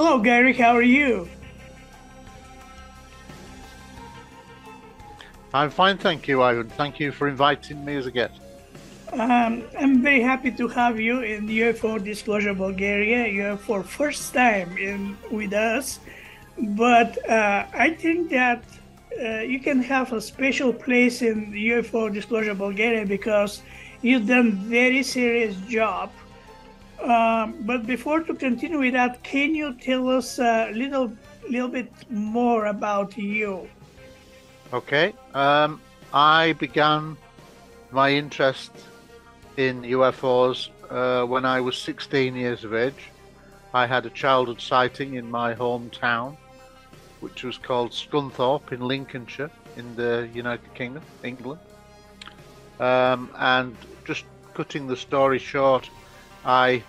Hello, Gary. How are you? I'm fine, thank you, Ivan. Thank you for inviting me as a guest. I'm very happy to have you in UFO Disclosure Bulgaria. You're for first time in with us, but I think that you can have a special place in UFO Disclosure Bulgaria because you've done very serious job. But before to continue with that, can you tell us a little bit more about you? Okay. I began my interest in UFOs when I was 16 years of age. I had a childhood sighting in my hometown, which was called Scunthorpe in Lincolnshire, in the United Kingdom, England. And just cutting the story short, I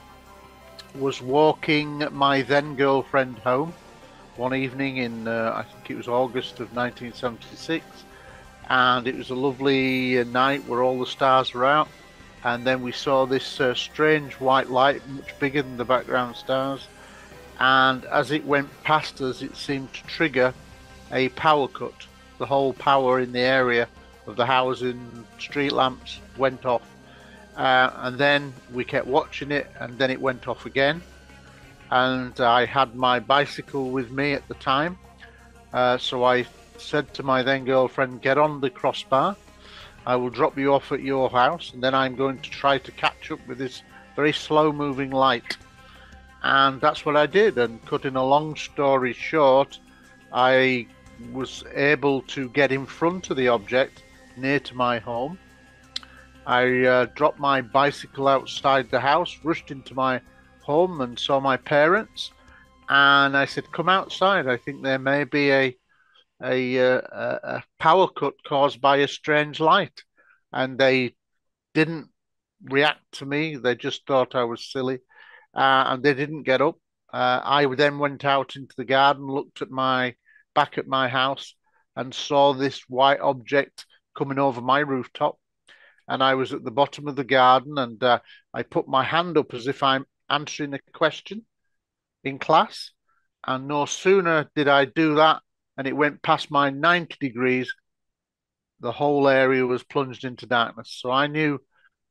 was walking my then girlfriend home one evening in, I think it was August of 1976, and it was a lovely night where all the stars were out, and then we saw this strange white light, much bigger than the background stars, and as it went past us, it seemed to trigger a power cut. The whole power in the area of the housing, street lamps went off, and then we kept watching it, and then it went off again. And I had my bicycle with me at the time, so I said to my then girlfriend, "Get on the crossbar. I will drop you off at your house, and then I'm going to try to catch up with this very slow-moving light." And that's what I did. And cutting a long story short, I was able to get in front of the object near to my home. I dropped my bicycle outside the house, rushed into my home and saw my parents, and I said, "Come outside. I think there may be a power cut caused by a strange light." And they didn't react to me. They just thought I was silly, and they didn't get up. I then went out into the garden, looked at my back at my house, and saw this white object coming over my rooftop. And I was at the bottom of the garden, and I put my hand up as if I'm answering a question in class. And no sooner did I do that, and it went past my 90 degrees, the whole area was plunged into darkness. So I knew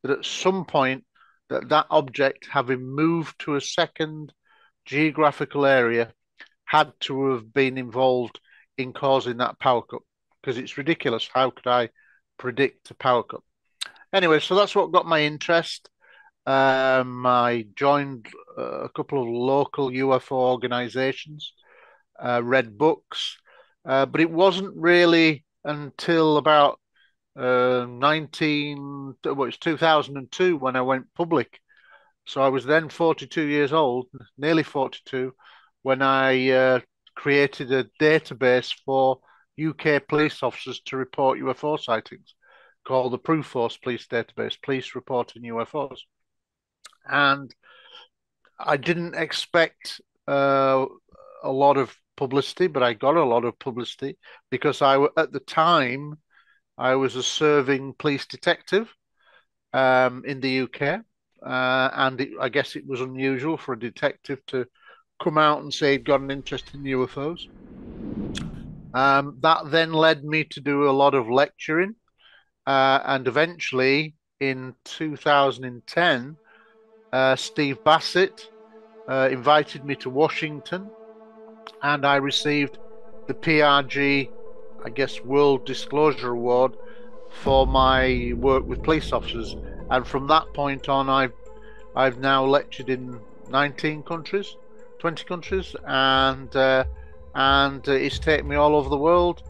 that at some point that object, having moved to a second geographical area, had to have been involved in causing that power cut, because it's ridiculous. How could I predict a power cut? Anyway, so that's what got my interest. I joined a couple of local UFO organizations, read books, but it wasn't really until about it's 2002 when I went public. So I was then 42 years old, nearly 42, when I created a database for UK police officers to report UFO sightings, called the Proof Force Police Database, Police Reporting UFOs. And I didn't expect a lot of publicity, but I got a lot of publicity because at the time, I was a serving police detective in the UK, and I guess it was unusual for a detective to come out and say he'd got an interest in UFOs. That then led me to do a lot of lecturing, and eventually in 2010, Steve Bassett invited me to Washington, and I received the PRG, I guess, World Disclosure Award for my work with police officers. And from that point on, I've now lectured in 19 countries, 20 countries, and it's taken me all over the world.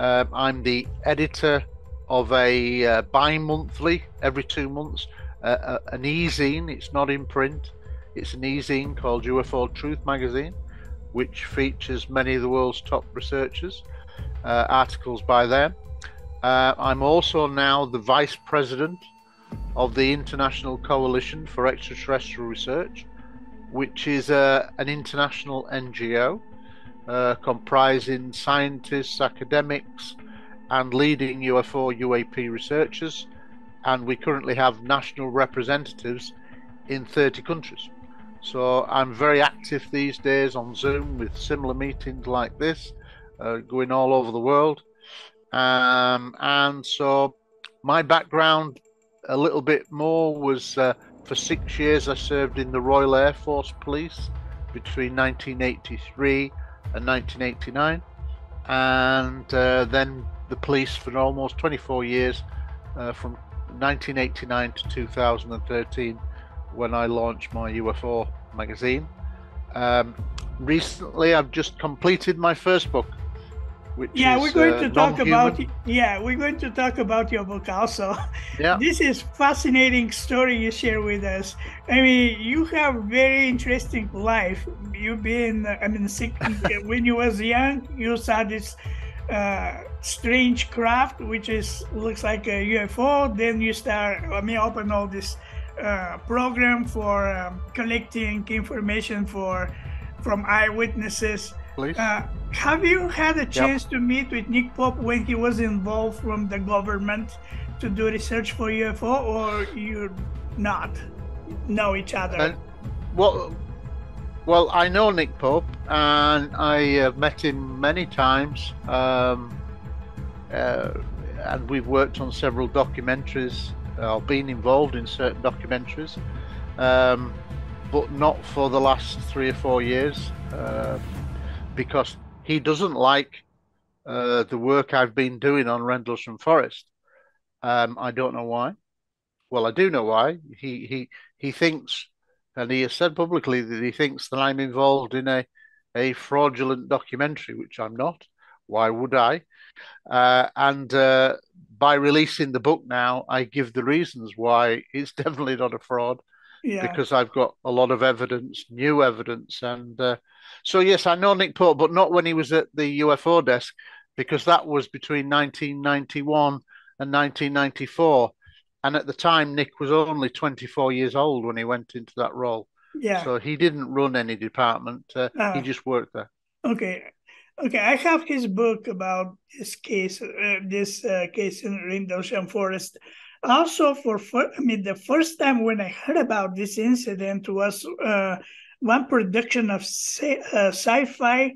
I'm the editor of a bi-monthly, every 2 months, an e-zine. It's not in print. It's an e-zine called UFO Truth Magazine, which features many of the world's top researchers, articles by them. I'm also now the vice president of the International Coalition for Extraterrestrial Research, which is an international NGO comprising scientists, academics, and leading UFO UAP researchers. And we currently have national representatives in 30 countries. So I'm very active these days on Zoom with similar meetings like this, going all over the world. And so my background a little bit more was for 6 years I served in the Royal Air Force Police between 1983 and 1989, and then the police for almost 24 years, from 1989 to 2013, when I launched my UFO magazine. Recently I've just completed my first book, which is we're going to talk about your book also. Yeah. This is fascinating story you share with us. I mean, you have very interesting life. You've been, when you was young, you saw this strange craft, which looks like a UFO. Then you open all this program for collecting information from eyewitnesses. Have you had a chance to meet with Nick Pope when he was involved from the government to do research for UFO, or you not know each other? Well, I know Nick Pope, and I have met him many times, and we've worked on several documentaries, or been involved in certain documentaries, but not for the last 3 or 4 years, because he doesn't like the work I've been doing on Rendlesham Forest. I don't know why. Well, I do know why. He thinks, and he has said publicly, that he thinks that I'm involved in a fraudulent documentary, which I'm not. Why would I? And by releasing the book now, I give the reasons why it's definitely not a fraud. Because I've got a lot of evidence, new evidence. And so, yes, I know Nick Pope, but not when he was at the UFO desk, because that was between 1991 and 1994. And at the time, Nick was only 24 years old when he went into that role. So he didn't run any department. He just worked there. Okay. I have his book about this case, case in Rendlesham Forest. Also, the first time when I heard about this incident was one production of sci-fi.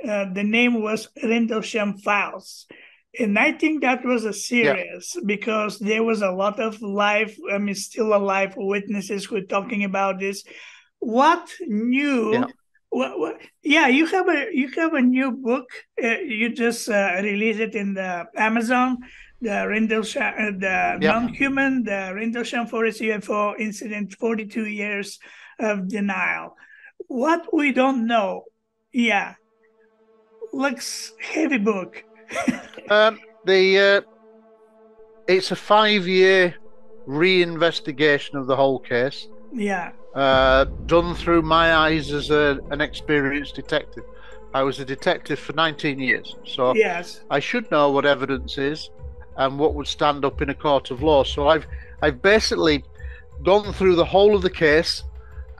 The name was Rendlesham Files. And I think that was a series because there was a lot of still alive witnesses who were talking about this. What new? You have a new book. You just released it in the Amazon. The Rendlesham, non-human, the Rendlesham Forest UFO incident, 42 years of denial. What we don't know, looks heavy book. It's a 5-year reinvestigation of the whole case. Done through my eyes as an experienced detective. I was a detective for 19 years, so I should know what evidence is and what would stand up in a court of law. So I've basically gone through the whole of the case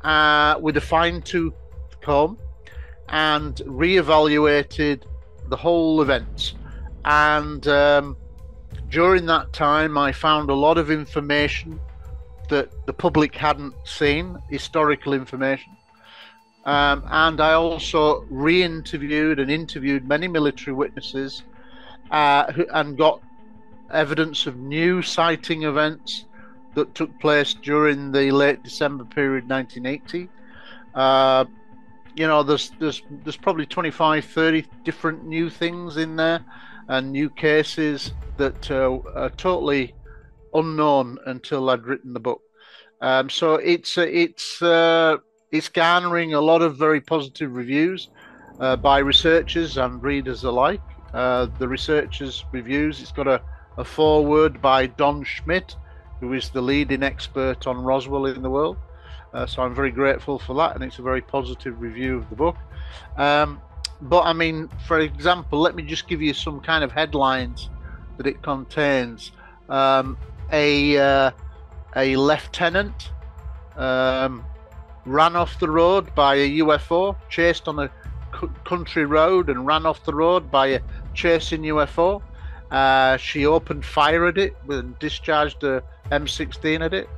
with a fine-tooth comb and reevaluated the whole events. And during that time, I found a lot of information that the public hadn't seen, historical information. And I also re-interviewed and interviewed many military witnesses and got evidence of new sighting events that took place during the late December period, 1980. There's probably 25, 30 different new things in there and new cases that are totally unknown until I'd written the book. So it's garnering a lot of very positive reviews by researchers and readers alike. The researchers' reviews, it's got a foreword by Don Schmidt, who is the leading expert on Roswell in the world. So I'm very grateful for that, and it's a very positive review of the book. But I mean, for example, let me just give you some kind of headlines that it contains. A lieutenant ran off the road by a UFO, chased on a country road and ran off the road by a chasing UFO. She opened fire at it and discharged a M16 at it.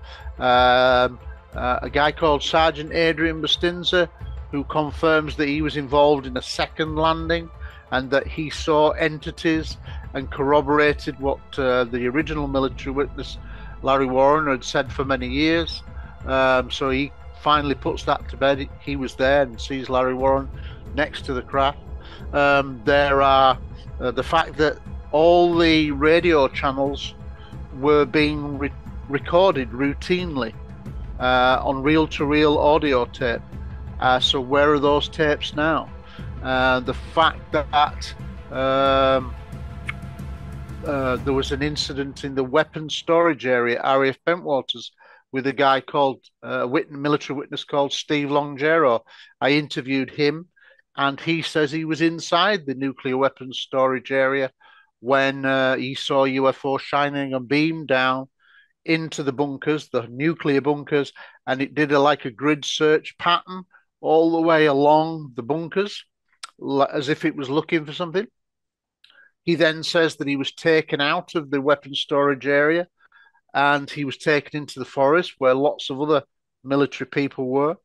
a guy called Sergeant Adrian Bustinza, who confirms that he was involved in a second landing and that he saw entities, and corroborated what the original military witness Larry Warren had said for many years. So he finally puts that to bed. He was there and sees Larry Warren next to the craft. There are the fact that all the radio channels were being recorded routinely on reel-to-reel audio tape. So where are those tapes now? The fact that there was an incident in the weapons storage area, RAF Bentwaters, with a guy called military witness called Steve Longero. I interviewed him, and he says he was inside the nuclear weapons storage area when he saw UFO shining a beam down into the bunkers, the nuclear bunkers, and it did like a grid search pattern all the way along the bunkers, as if it was looking for something. He then says that he was taken out of the weapons storage area and he was taken into the forest where lots of other military people were,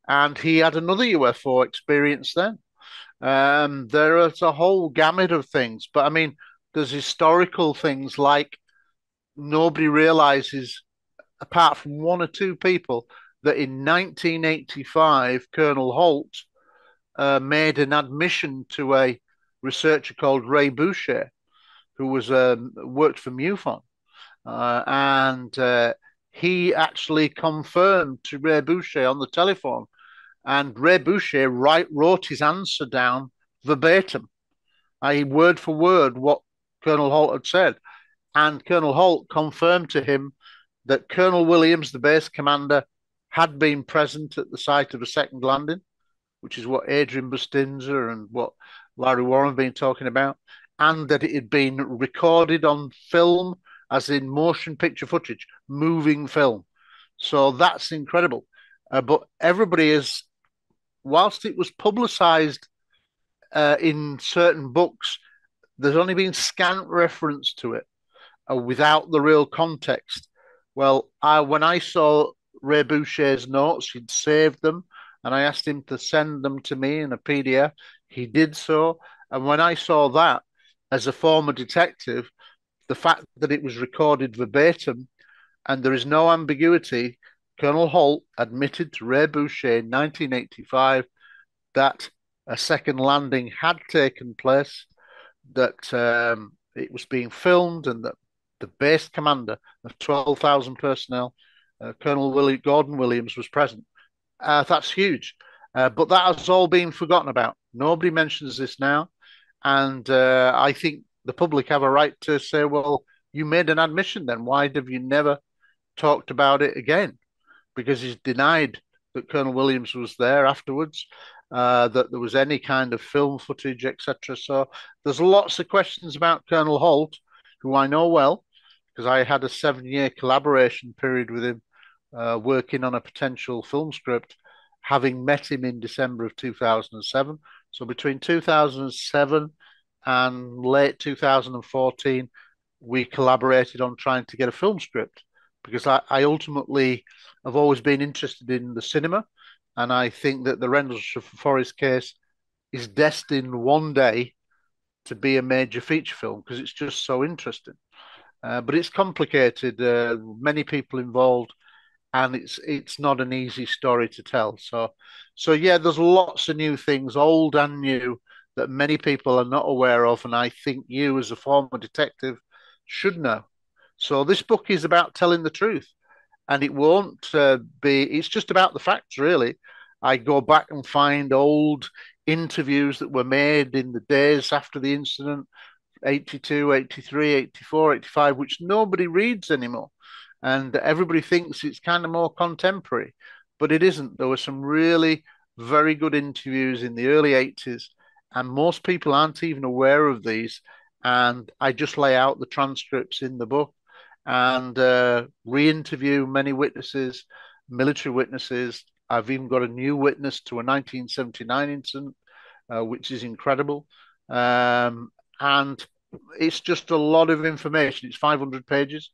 and he had another UFO experience then. There is a whole gamut of things, but I mean, there's historical things like nobody realizes, apart from one or two people, that in 1985, Colonel Holt made an admission to a researcher called Ray Boucher, who was worked for MUFON, and he actually confirmed to Ray Boucher on the telephone, and Ray Boucher wrote his answer down verbatim, i.e. word for word what Colonel Holt had said, and Colonel Holt confirmed to him that Colonel Williams, the base commander, had been present at the site of a second landing, which is what Adrian Bustinza and what Larry Warren have been talking about, and that it had been recorded on film, as in motion picture footage, moving film. So that's incredible. But everybody is, whilst it was publicized in certain books, there's only been scant reference to it without the real context. Well, when I saw Ray Boucher's notes, he'd saved them, and I asked him to send them to me in a PDF. He did so. And when I saw that, as a former detective, the fact that it was recorded verbatim and there is no ambiguity, Colonel Holt admitted to Ray Boucher in 1985 that a second landing had taken place, that it was being filmed, and that the base commander of 12,000 personnel, Colonel Gordon Williams, was present. That's huge. But that has all been forgotten about. Nobody mentions this now. And I think the public have a right to say, well, you made an admission then. Why have you never talked about it again? Because he's denied that Colonel Williams was there afterwards, that there was any kind of film footage, etc. So there's lots of questions about Colonel Holt, who I know well, because I had a 7-year collaboration period with him, working on a potential film script, having met him in December of 2007. So between 2007 and late 2014, we collaborated on trying to get a film script, because I ultimately have always been interested in the cinema, and I think that the Rendlesham case is destined one day to be a major feature film, because it's just so interesting. But it's complicated, many people involved, and it's not an easy story to tell. So yeah, there's lots of new things, old and new, that many people are not aware of, and I think you, as a former detective, should know. So this book is about telling the truth, and it won't it's just about the facts, really. I go back and find old interviews that were made in the days after the incident, 82, 83, 84, 85, which nobody reads anymore. And everybody thinks it's kind of more contemporary, but it isn't. There were some really very good interviews in the early 80s, and most people aren't even aware of these. And I just lay out the transcripts in the book and re-interview many witnesses, military witnesses. I've even got a new witness to a 1979 incident, which is incredible. And it's just a lot of information. It's 500 pages.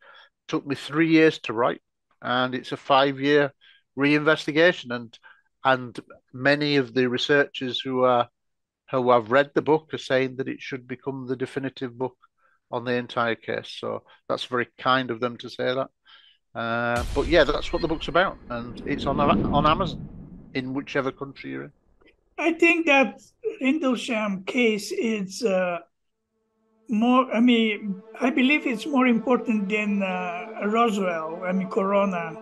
Took me 3 years to write, and it's a 5-year reinvestigation, and many of the researchers who have read the book are saying that it should become the definitive book on the entire case. So that's very kind of them to say that. But yeah, that's what the book's about, and it's on Amazon in whichever country you're in. I think that Rendlesham case is more. I mean, I believe it's more important than Roswell. I mean, Corona,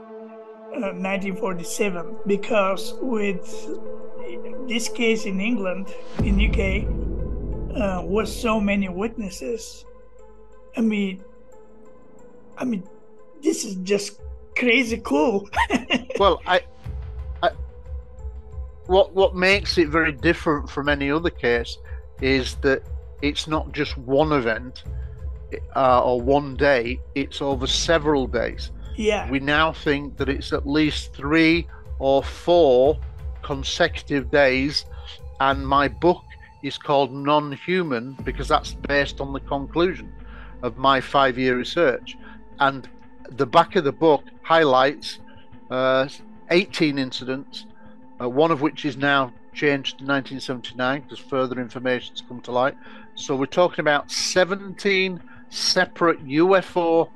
1947, because with this case in England, in UK, was so many witnesses. I mean, this is just crazy cool. Well, what makes it very different from any other case is that it's not just one event or one day; it's over several days. Yeah. We now think that it's at least 3 or 4 consecutive days, and my book is called Non-Human because that's based on the conclusion of my 5-year research. And the back of the book highlights 18 incidents, one of which is now changed to 1979 because further information's come to light. So we're talking about 17 separate UFO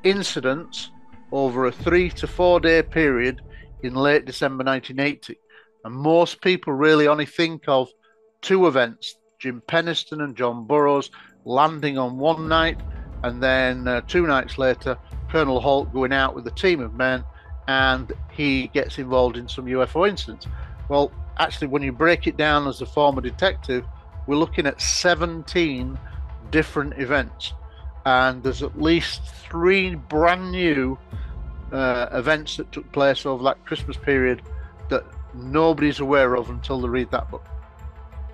incidents over a 3 to 4 day period in late December 1980. And most people really only think of 2 events, Jim Penniston and John Burroughs landing on one night, and then 2 nights later, Colonel Holt going out with a team of men, and he gets involved in some UFO incidents. Well, actually, when you break it down as a former detective, we're looking at 17 different events. And there's at least 3 brand new events that took place over that Christmas period that nobody's aware of until they read that book.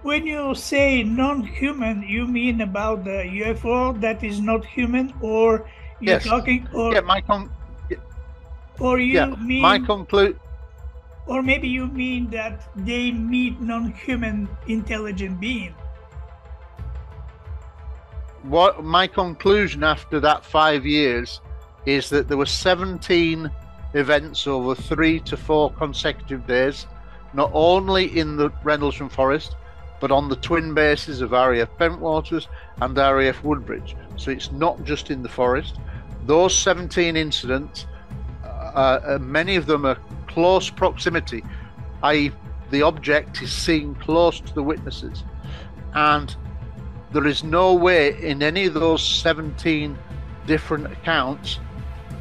When you say non-human, you mean about the UFO that is not human, or you're Yes. talking, or Yeah, or you mean my conclude. Or maybe you mean that they meet non-human intelligent being. What my conclusion after that 5 years is that there were 17 events over 3 to 4 consecutive days, not only in the Rendlesham Forest, but on the twin bases of RAF Bentwaters and RAF Woodbridge. So it's not just in the forest. Those 17 incidents, many of them are close proximity, i.e. the object is seen close to the witnesses. And there is no way in any of those 17 different accounts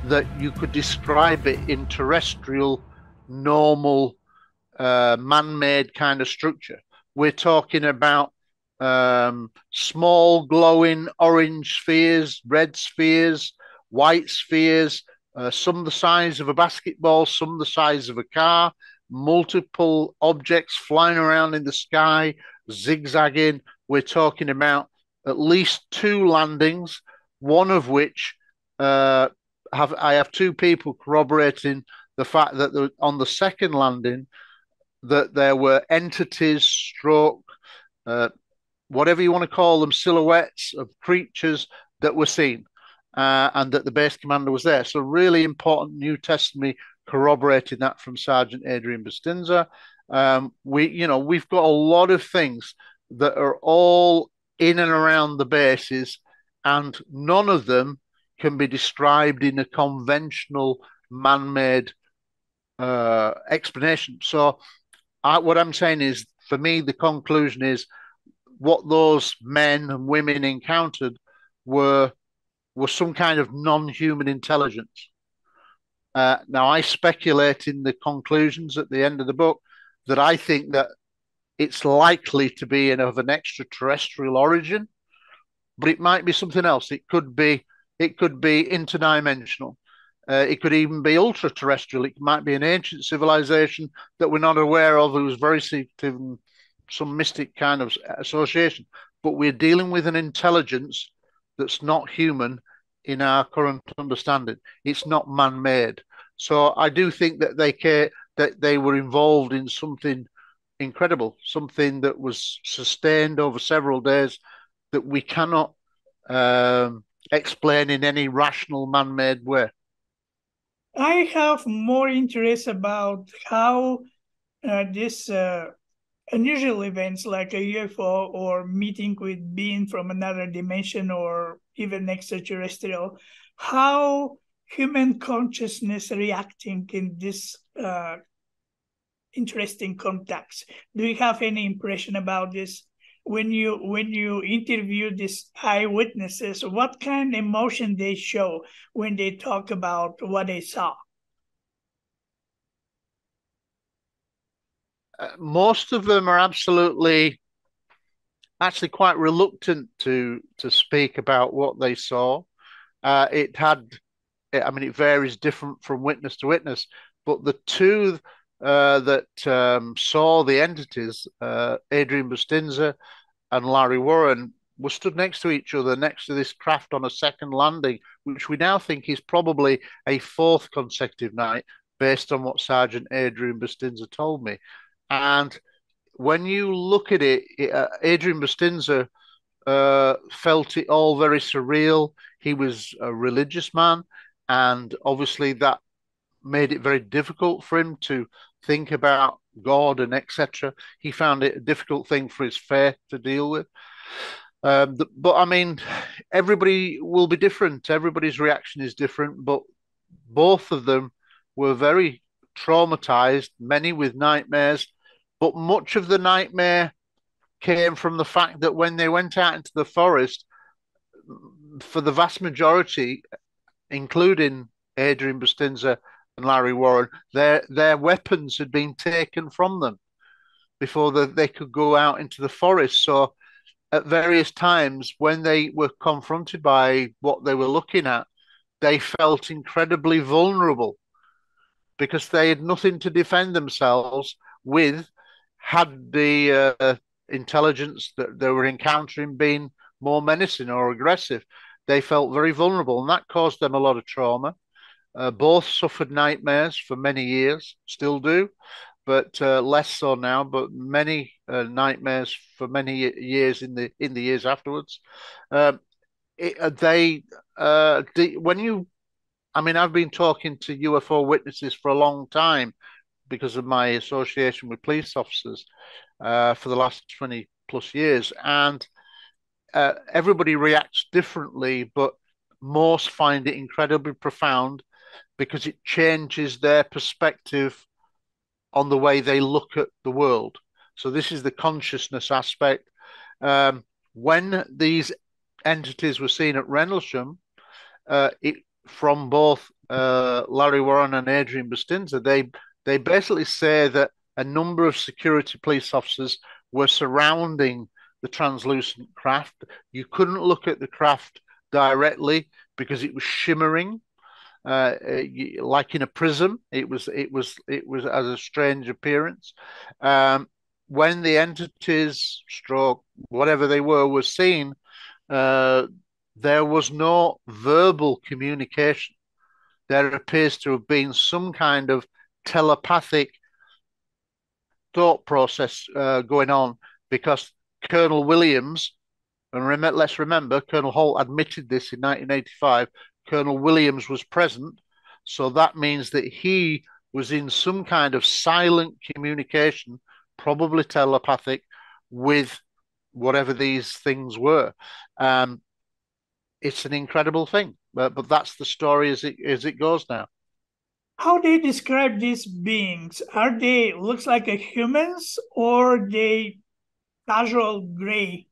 that you could describe it in terrestrial, normal, man-made kind of structure. We're talking about small glowing orange spheres, red spheres, white spheres, some the size of a basketball, some the size of a car, multiple objects flying around in the sky, zigzagging. We're talking about at least 2 landings, one of which I have 2 people corroborating the fact that on the second landing that there were entities, stroke, whatever you want to call them, silhouettes of creatures that were seen, and that the base commander was there. So really important new testimony corroborating that from Sergeant Adrian Bustinza. We've got a lot of things that are all in and around the bases, and none of them can be described in a conventional man-made explanation. So what I'm saying is, for me, the conclusion is what those men and women encountered were some kind of non-human intelligence. Now, I speculate in the conclusions at the end of the book that I think that it's likely to be of an extraterrestrial origin, but it might be something else. It could be interdimensional. It could even be ultra-terrestrial. It might be an ancient civilization that we're not aware of, who's very secretive and some mystic kind of association. But we're dealing with an intelligence that's not human in our current understanding. It's not man-made. So I do think that they were involved in something incredible, something that was sustained over several days that we cannot explain in any rational man-made way. I have more interest about how this unusual events like a UFO or meeting with being from another dimension or even extraterrestrial, how human consciousness reacting in this interesting context. Do you have any impression about this? When you interview these eyewitnesses, what kind of emotion they show when they talk about what they saw? Most of them are actually quite reluctant to speak about what they saw. It varies different from witness to witness, but the two that saw the entities, Adrian Bustinza and Larry Warren, were stood next to each other, next to this craft on a second landing, which we now think is probably a fourth consecutive night, based on what Sergeant Adrian Bustinza told me. And when you look at it, Adrian Bustinza felt it all very surreal. He was a religious man, and obviously that made it very difficult for him to think about God and etc. He found it a difficult thing for his faith to deal with. But I mean, everybody will be different. Everybody's reaction is different, but both of them were very traumatized, many with nightmares. But much of the nightmare came from the fact that when they went out into the forest, for the vast majority, including Adrian Bustinza and Larry Warren, their weapons had been taken from them before they could go out into the forest. So at various times, when they were confronted by what they were looking at, they felt incredibly vulnerable because they had nothing to defend themselves with, had the intelligence that they were encountering been more menacing or aggressive. They felt very vulnerable, and that caused them a lot of trauma. Both suffered nightmares for many years, still do, but less so now. But many nightmares for many years in the years afterwards. When you, I mean, I've been talking to UFO witnesses for a long time because of my association with police officers for the last 20 plus years, and everybody reacts differently, but most find it incredibly profound because it changes their perspective on the way they look at the world. So this is the consciousness aspect. When these entities were seen at Rendlesham, from both Larry Warren and Adrian Bustinza, they basically say that a number of security police officers were surrounding the translucent craft. You couldn't look at the craft directly because it was shimmering, like in a prism. It was as a strange appearance. When the entities, stroke, whatever they were seen, there was no verbal communication. There appears to have been some kind of telepathic thought process going on, because Colonel Williams, and let's remember, Colonel Holt admitted this in 1985, Colonel Williams was present. So that means that he was in some kind of silent communication, probably telepathic, with whatever these things were. It's an incredible thing, but that's the story as it goes now. How they describe these beings? Are they looks like a humans or they casual gray?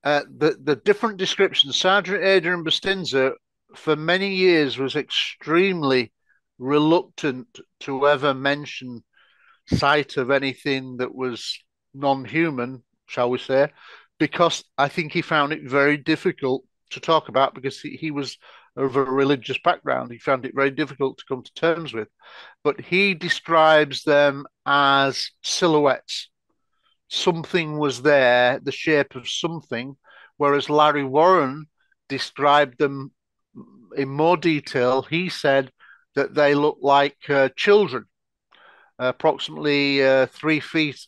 The different descriptions. Sergeant Adrian Bustinza, for many years, was extremely reluctant to ever mention sight of anything that was non-human, shall we say, because I think he found it very difficult to talk about, because he was of a religious background. He found it very difficult to come to terms with. But he describes them as silhouettes. Something was there, the shape of something, whereas Larry Warren described them in more detail. He said that they looked like children, approximately 3 feet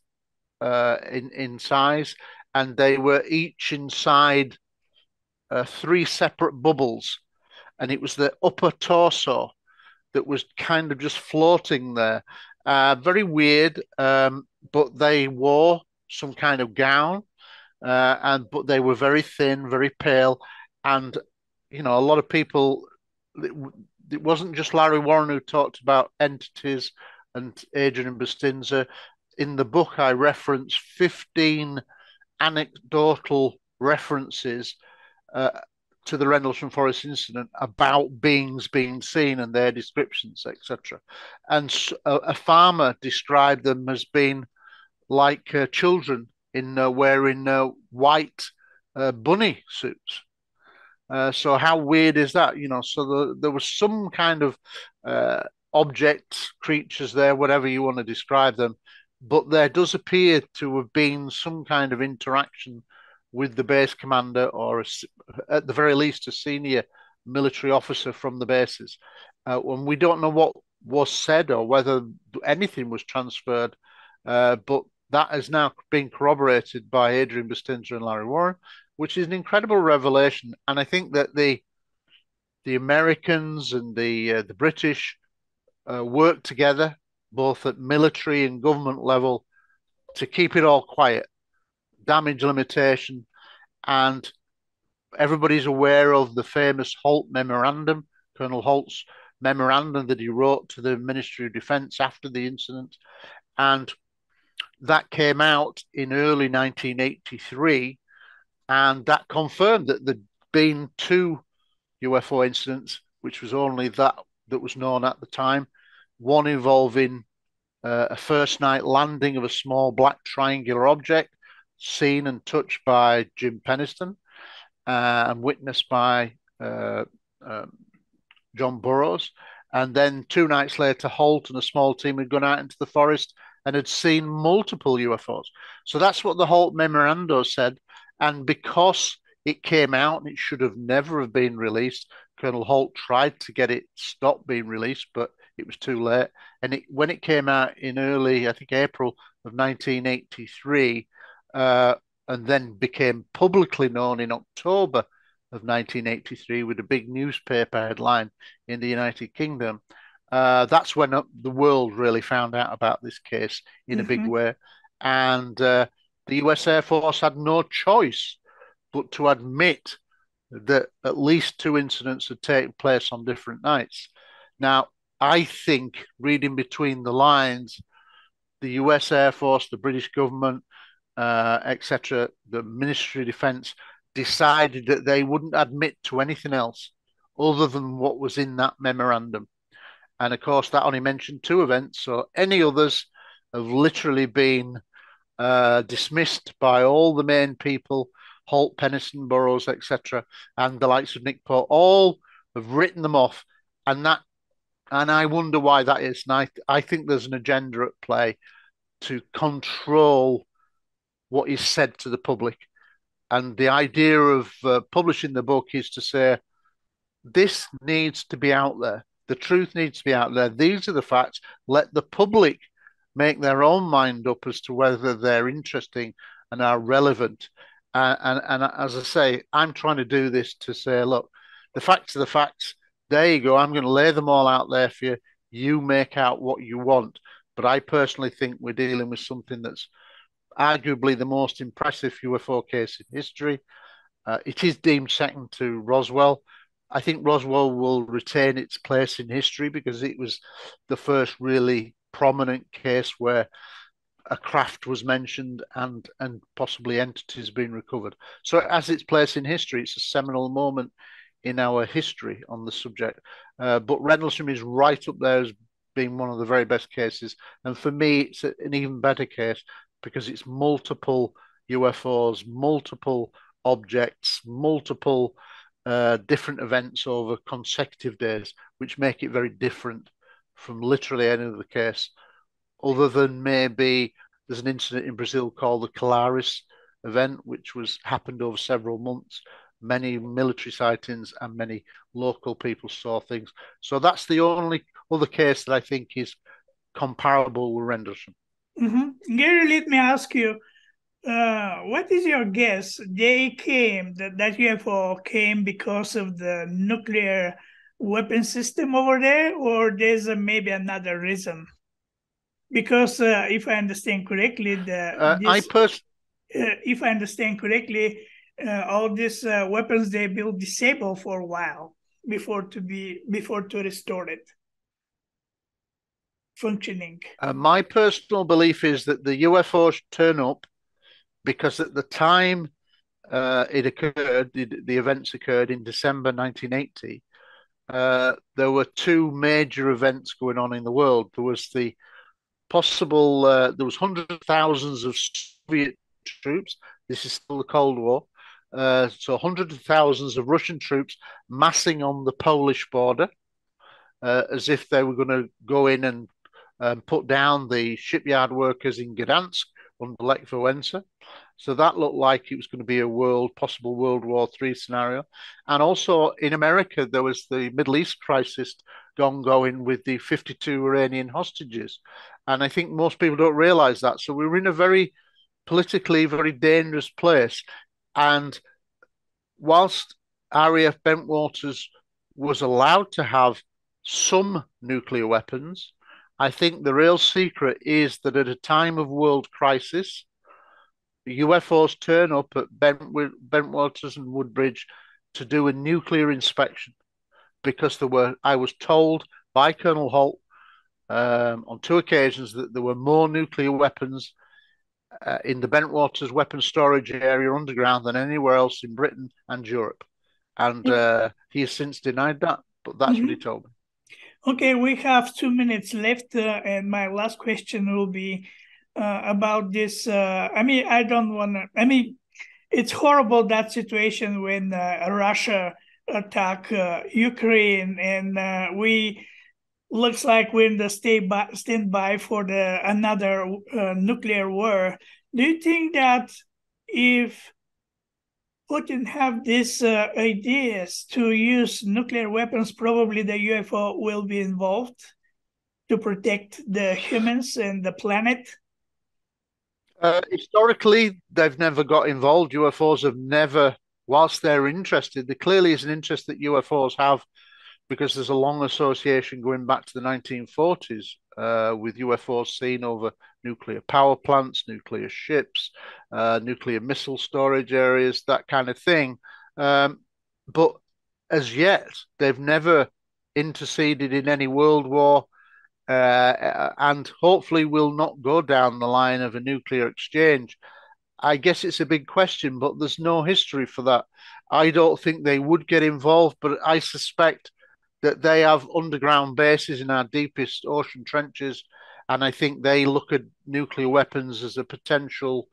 in size, and they were each inside three separate bubbles. and it was the upper torso that was kind of just floating there. Very weird, but they wore some kind of gown, but they were very thin, very pale, and a lot of people. It wasn't just Larry Warren who talked about entities and Adrian Bustinza. In the book, I reference 15 anecdotal references to the Rendlesham Forest incident about beings being seen and their descriptions, etc. And a farmer described them as being like children in wearing white bunny suits. So how weird is that? So there was some kind of objects, creatures there, whatever you want to describe them, but there does appear to have been some kind of interaction with the base commander, or at the very least, a senior military officer from the bases. And we don't know what was said or whether anything was transferred, but that has now been corroborated by Adrian Bustinza and Larry Warren, which is an incredible revelation. And I think that the Americans and the British worked together, both at military and government level, to keep it all quiet, damage limitation, and everybody's aware of the famous Holt memorandum, Colonel Holt's memorandum that he wrote to the Ministry of Defence after the incident. And that came out in early 1983, and that confirmed that there'd been 2 UFO incidents, which was only that was known at the time. One involving a first night landing of a small black triangular object seen and touched by Jim Penniston and witnessed by John Burroughs. And then 2 nights later, Holt and a small team had gone out into the forest and had seen multiple UFOs. So that's what the Holt memorandum said. And because it came out and it should have never have been released, Colonel Holt tried to get it stopped being released, but it was too late. And when it came out in early, I think, April of 1983, and then became publicly known in October of 1983 with a big newspaper headline in the United Kingdom, that's when the world really found out about this case in a big way. And the US Air Force had no choice but to admit that at least 2 incidents had taken place on different nights. Now, I think, reading between the lines, the US Air Force, the British government, etc., the Ministry of Defence decided that they wouldn't admit to anything else other than what was in that memorandum. And of course, that only mentioned 2 events, so any others have literally been dismissed by all the main people, Holt, Penniston, Burroughs, etc., and the likes of Nick Pope, all have written them off. And I wonder why that is. And I think there's an agenda at play to control what is said to the public. And the idea of publishing the book is to say, this needs to be out there. The truth needs to be out there. These are the facts. Let the public make their own mind up as to whether they're interesting and are relevant. And as I say, I'm trying to do this to say, look, the facts are the facts. There you go. I'm going to lay them all out there for you. You make out what you want. But I personally think we're dealing with something that's arguably the most impressive UFO case in history. It is deemed second to Roswell. I think Roswell will retain its place in history because it was the first really prominent case where a craft was mentioned and possibly entities being recovered. So it has its place in history. It's a seminal moment in our history on the subject. But Rendlesham is right up there as being one of the very best cases. And for me, it's an even better case because it's multiple UFOs, multiple objects, multiple different events over consecutive days, which make it very different from literally any other case, other than maybe there's an incident in Brazil called the Colares event, which happened over several months. Many military sightings and many local people saw things. So that's the only other case that I think is comparable with Rendlesham. Gary, let me ask you, What is your guess? That UFO came because of the nuclear weapon system over there, or there's maybe another reason? Because if I understand correctly, if I understand correctly, all these weapons they will disable for a while before to restore it functioning. My personal belief is that the UFOs turn up because at the time it occurred, the events occurred in December 1980. There were two major events going on in the world. There was the possible, there was hundreds of thousands of Soviet troops. This is still the Cold War. So hundreds of thousands of Russian troops massing on the Polish border as if they were going to go in and put down the shipyard workers in Gdansk under Lech Wałęsa. So that looked like it was going to be a possible World War III scenario. And also in America, there was the Middle East crisis ongoing with the 52 Iranian hostages. And I think most people don't realize that. So we were in a very politically very dangerous place. And whilst RAF Bentwaters was allowed to have some nuclear weapons, I think the real secret is that at a time of world crisis, UFOs turn up at Bentwaters and Woodbridge to do a nuclear inspection because I was told by Colonel Holt on two occasions that there were more nuclear weapons in the Bentwaters weapons storage area underground than anywhere else in Britain and Europe. And he has since denied that, but that's what he told me. Okay, we have 2 minutes left, and my last question will be about this. I don't want to. It's horrible, that situation when Russia attacked Ukraine, and we looks like we're in the standby for another nuclear war. Do you think that if Putin have these ideas to use nuclear weapons, probably the UFO will be involved to protect the humans and the planet? Historically, they've never got involved. UFOs have never, whilst they're interested, there clearly is an interest that UFOs have because there's a long association going back to the 1940s with UFOs seen over nuclear power plants, nuclear ships, nuclear missile storage areas, that kind of thing. But as yet, they've never interceded in any world war and hopefully will not go down the line of a nuclear exchange. I guess it's a big question, but there's no history for that. I don't think they would get involved, but I suspect that they have underground bases in our deepest ocean trenches, and I think they look at nuclear weapons as a potential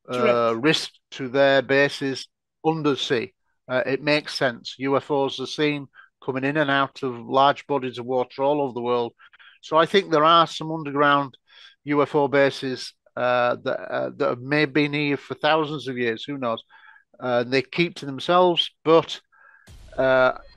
risk to their bases undersea. It makes sense. UFOs are seen coming in and out of large bodies of water all over the world. So I think there are some underground UFO bases that may have been here for thousands of years. Who knows? They keep to themselves, but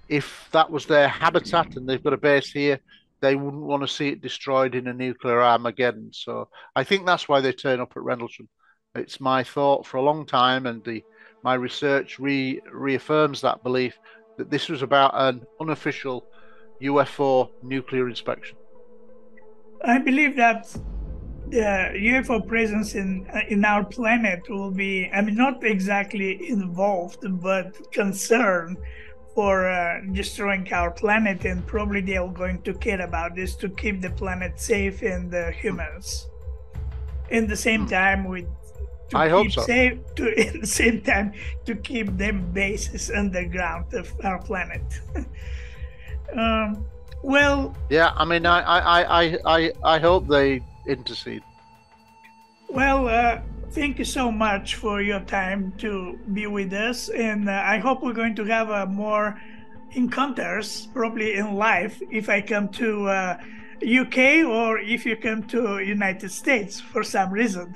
if that was their habitat and they've got a base here, they wouldn't want to see it destroyed in a nuclear Armageddon. So I think that's why they turn up at Rendlesham. It's my thought for a long time, and my research reaffirms that belief that this was about an unofficial UFO nuclear inspection. I believe that the UFO presence in our planet will be, not exactly involved, but concerned for destroying our planet, and probably they are going to care about this to keep the planet safe and the humans. In the same time, I hope so. Safe in the same time to keep them bases underground of our planet. Well, yeah, I hope they intercede. Well, thank you so much for your time to be with us, and I hope we're going to have more encounters, probably in life, if I come to UK or if you come to United States for some reason.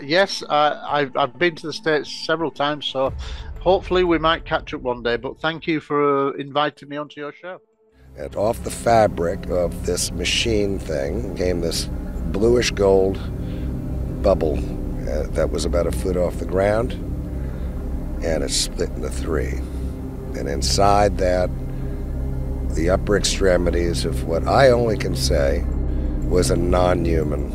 Yes, I've been to the States several times, so hopefully we might catch up one day. But thank you for inviting me onto your show. And off the fabric of this machine thing came this bluish gold bubble that was about a foot off the ground, and it split into three. And inside that, the upper extremities of what I only can say was a non-human